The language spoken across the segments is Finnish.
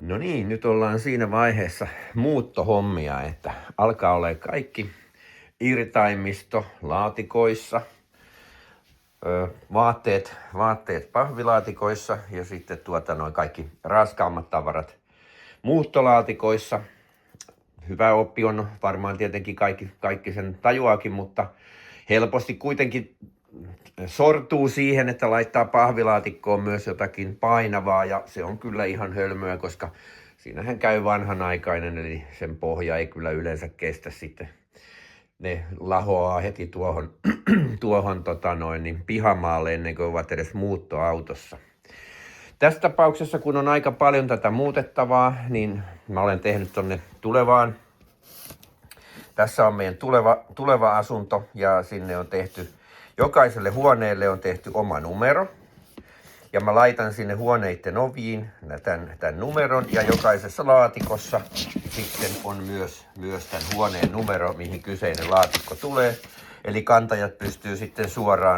No niin, nyt ollaan siinä vaiheessa muuttohommia, että alkaa olla kaikki irtaimisto laatikoissa, vaatteet pahvilaatikoissa ja sitten noin kaikki raskaammat tavarat muuttolaatikoissa. Hyvä oppi on varmaan tietenkin kaikki sen tajuakin, mutta helposti kuitenkin sortuu siihen, että laittaa pahvilaatikkoon myös jotakin painavaa ja se on kyllä ihan hölmöä, koska siinähän käy vanhanaikainen, eli sen pohja ei kyllä yleensä kestä sitten. Ne lahoaa heti tuohon pihamaalle ennen kuin ovat edes muuttoautossa. Tässä tapauksessa, kun on aika paljon tätä muutettavaa, niin mä olen tehnyt tonne tulevaan. Tässä on meidän tuleva asunto ja sinne on tehty, jokaiselle huoneelle on tehty oma numero. Ja mä laitan sinne huoneiden oviin tämän numeron ja jokaisessa laatikossa sitten on myös tämän huoneen numero, mihin kyseinen laatikko tulee. Eli kantajat pystyy sitten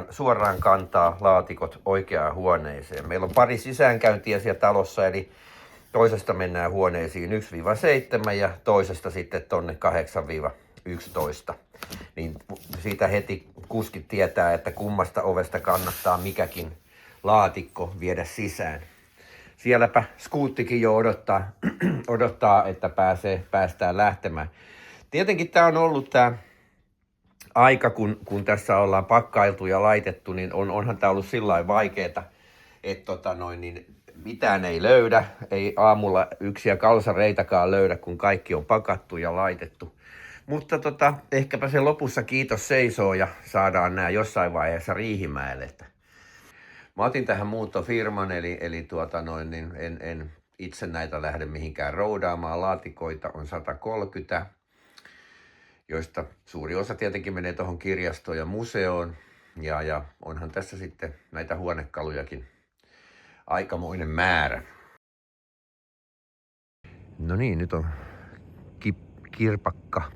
suoraan kantaa laatikot oikeaan huoneeseen. Meillä on pari sisäänkäyntiä siellä talossa, eli toisesta mennään huoneisiin 1-7 ja toisesta sitten tonne 8-11. Niin siitä heti kuskit tietää, että kummasta ovesta kannattaa mikäkin laatikko viedä sisään. Sielläpä skuuttikin jo odottaa että päästään lähtemään. Tietenkin tämä on ollut tämä aika, kun tässä ollaan pakkailtu ja laitettu, niin onhan tämä ollut sillain vaikeeta, että mitään ei löydä, ei aamulla yksiä kalsareitakaan löydä, kun kaikki on pakattu ja laitettu. Mutta ehkäpä se lopussa kiitos seisoo ja saadaan nämä jossain vaiheessa Riihimäelle. Mä otin tähän muuttofirman, eli en itse näitä lähde mihinkään roudaamaan. Laatikoita on 130, joista suuri osa tietenkin menee tuohon kirjastoon ja museoon. Ja onhan tässä sitten näitä huonekalujakin aikamoinen määrä. No niin, nyt on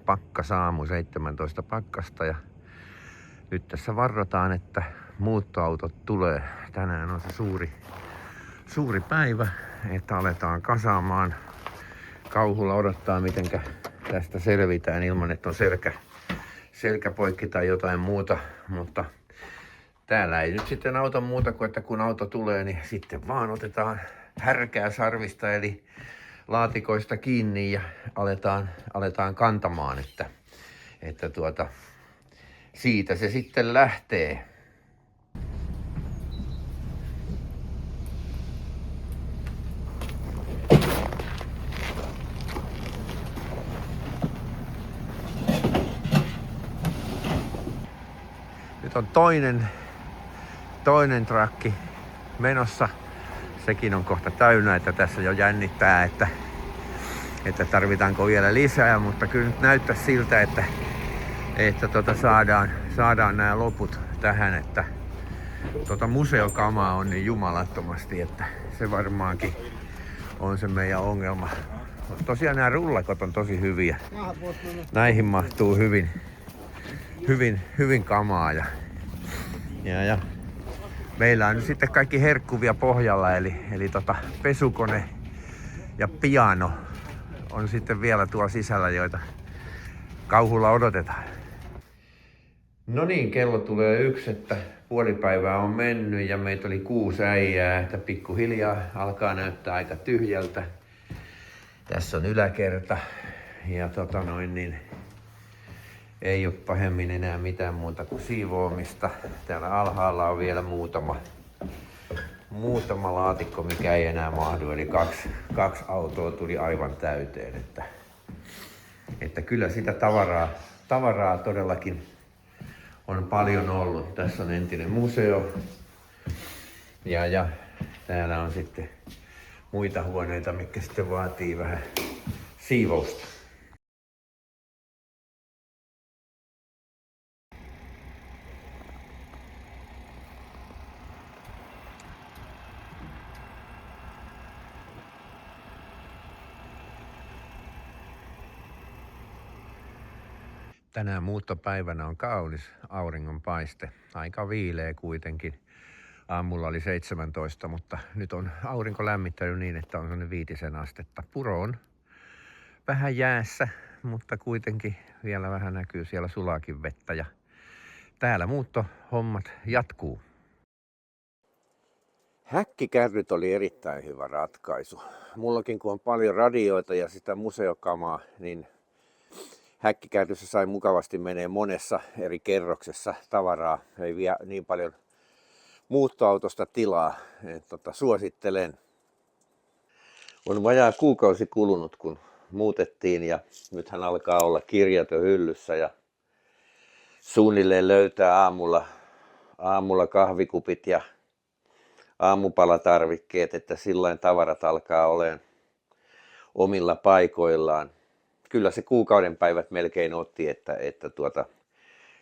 pakkasaamu 17 pakkasta ja nyt tässä varotaan, että muuttoautot tulee. Tänään on se suuri päivä, että aletaan kasaamaan. Kauhulla odottaa, mitenkä tästä selvitään ilman, että on selkä poikki tai jotain muuta. Mutta täällä ei nyt sitten auta muuta kuin, että kun auto tulee, niin sitten vaan otetaan härkää sarvista eli laatikoista kiinni ja aletaan kantamaan, että siitä se sitten lähtee. Nyt on toinen trakki menossa. Sekin on kohta täynnä, että tässä jo jännittää, että tarvitaanko vielä lisää, mutta kyllä nyt näyttää siltä, että saadaan nämä loput tähän, että museokamaa on niin jumalattomasti, että se varmaankin on se meidän ongelma. Tosiaan nämä rullakot on tosi hyviä. Näihin mahtuu hyvin kamaa ja meillä on nyt sitten kaikki herkkuvia pohjalla, eli pesukone ja piano on sitten vielä tuolla sisällä, joita kauhulla odotetaan. No niin, kello tulee 1, että puolipäivää on mennyt ja meitä oli 6 äijää, että pikkuhiljaa alkaa näyttää aika tyhjältä. Tässä on yläkerta ja ei ole pahemmin enää mitään muuta kuin siivoamista. Täällä alhaalla on vielä muutama laatikko, mikä ei enää mahdu, eli kaksi autoa tuli aivan täyteen. Että kyllä sitä tavaraa todellakin on paljon ollut. Tässä on entinen museo ja täällä on sitten muita huoneita, mitkä sitten vaatii vähän siivousta. Tänään muuttopäivänä on kaunis auringonpaiste. Aika viileä kuitenkin. Aamulla oli 17, mutta nyt on aurinko lämmittänyt niin, että on sellainen 5 astetta. Puro on vähän jäässä, mutta kuitenkin vielä vähän näkyy siellä sulaakin vettä ja täällä muuttohommat jatkuu. Häkkikärryt oli erittäin hyvä ratkaisu. Mullakin kun on paljon radioita ja sitä museokamaa, niin häkkikärryssä sai mukavasti menee monessa eri kerroksessa tavaraa. Ei vie niin paljon muuttoautosta tilaa. Suosittelen. On vajaa kuukausi kulunut, kun muutettiin ja nythän alkaa olla kirjat jo hyllyssä ja suunnilleen löytää aamulla kahvikupit ja aamupalatarvikkeet, että sillain tavarat alkaa olemaan omilla paikoillaan. Kyllä se kuukauden päivät melkein otti, että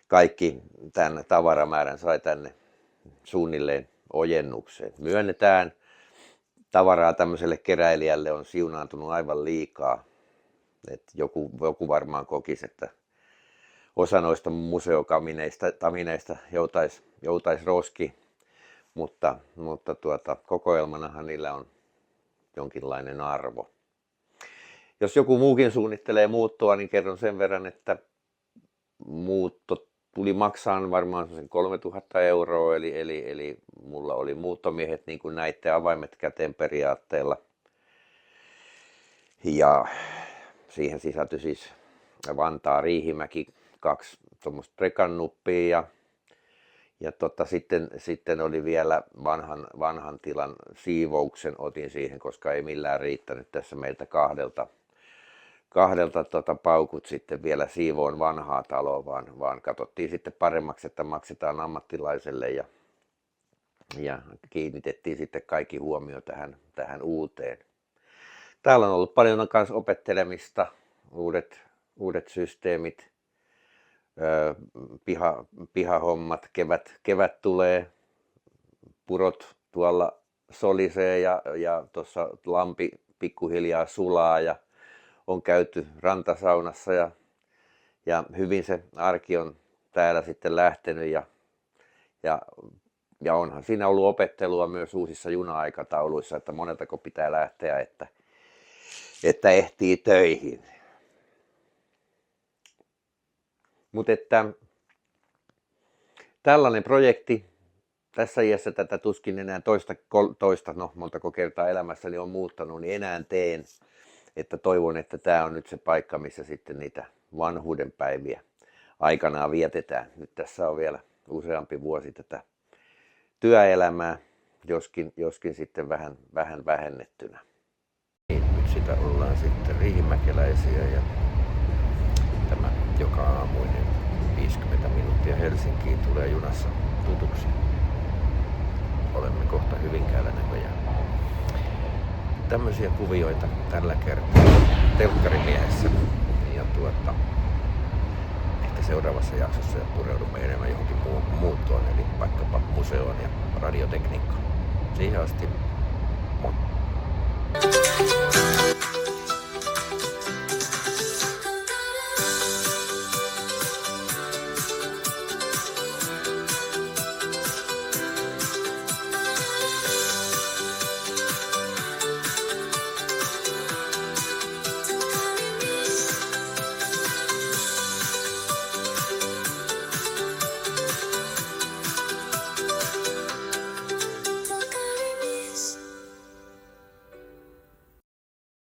kaikki tämän tavaramäärän sai tänne suunnilleen ojennukseen. Myönnetään, tavaraa tämmöiselle keräilijälle on siunaantunut aivan liikaa. Et joku varmaan kokisi, että osa noista museokamineista joutais roski, mutta kokoelmanahan niillä on jonkinlainen arvo. Jos joku muukin suunnittelee muuttoa, niin kerron sen verran, että muutto tuli maksaan varmaan 3000 €, eli mulla oli muuttomiehet niin kuin näitte avaimet käteen periaatteella. Ja siihen sisältyi siis Vantaa Riihimäki, 2 tuommoista rekannuppia ja sitten oli vielä vanhan tilan siivouksen otin siihen, koska ei millään riittänyt tässä meiltä kahdelta paukut sitten vielä siivoon vanhaa taloa, vaan katsottiin sitten paremmaksi, että maksetaan ammattilaiselle ja kiinnitettiin sitten kaikki huomio tähän uuteen. Täällä on ollut paljon kanssa opettelemista, uudet systeemit, pihahommat, kevät tulee, purot tuolla solisee ja tuossa lampi pikkuhiljaa sulaa ja on käyty rantasaunassa ja hyvin se arki on täällä sitten lähtenyt ja onhan siinä ollut opettelua myös uusissa juna-aikatauluissa, että moneltako pitää lähteä, että ehtii töihin. Mutta että tällainen projekti, tässä iässä tätä tuskin enää toista, montako kertaa elämässäni on muuttanut, niin enää teen. Että toivon, että tämä on nyt se paikka, missä sitten niitä vanhuuden päiviä aikanaan vietetään. Nyt tässä on vielä useampi vuosi tätä työelämää, joskin sitten vähän vähennettynä. Nyt sitä ollaan sitten riihimäkeläisiä ja tämä joka aamuinen 50 minuuttia Helsinkiin tulee junassa tutuksi. Olemme kohta Hyvinkäällä näköjään. Tämmöisiä kuvioita tällä kertaa telkkarimiehessä ja ehkä seuraavassa jaksossa pureudumme enemmän johonkin muuttoon, eli vaikkapa museoon ja radiotekniikkaan. Siihen asti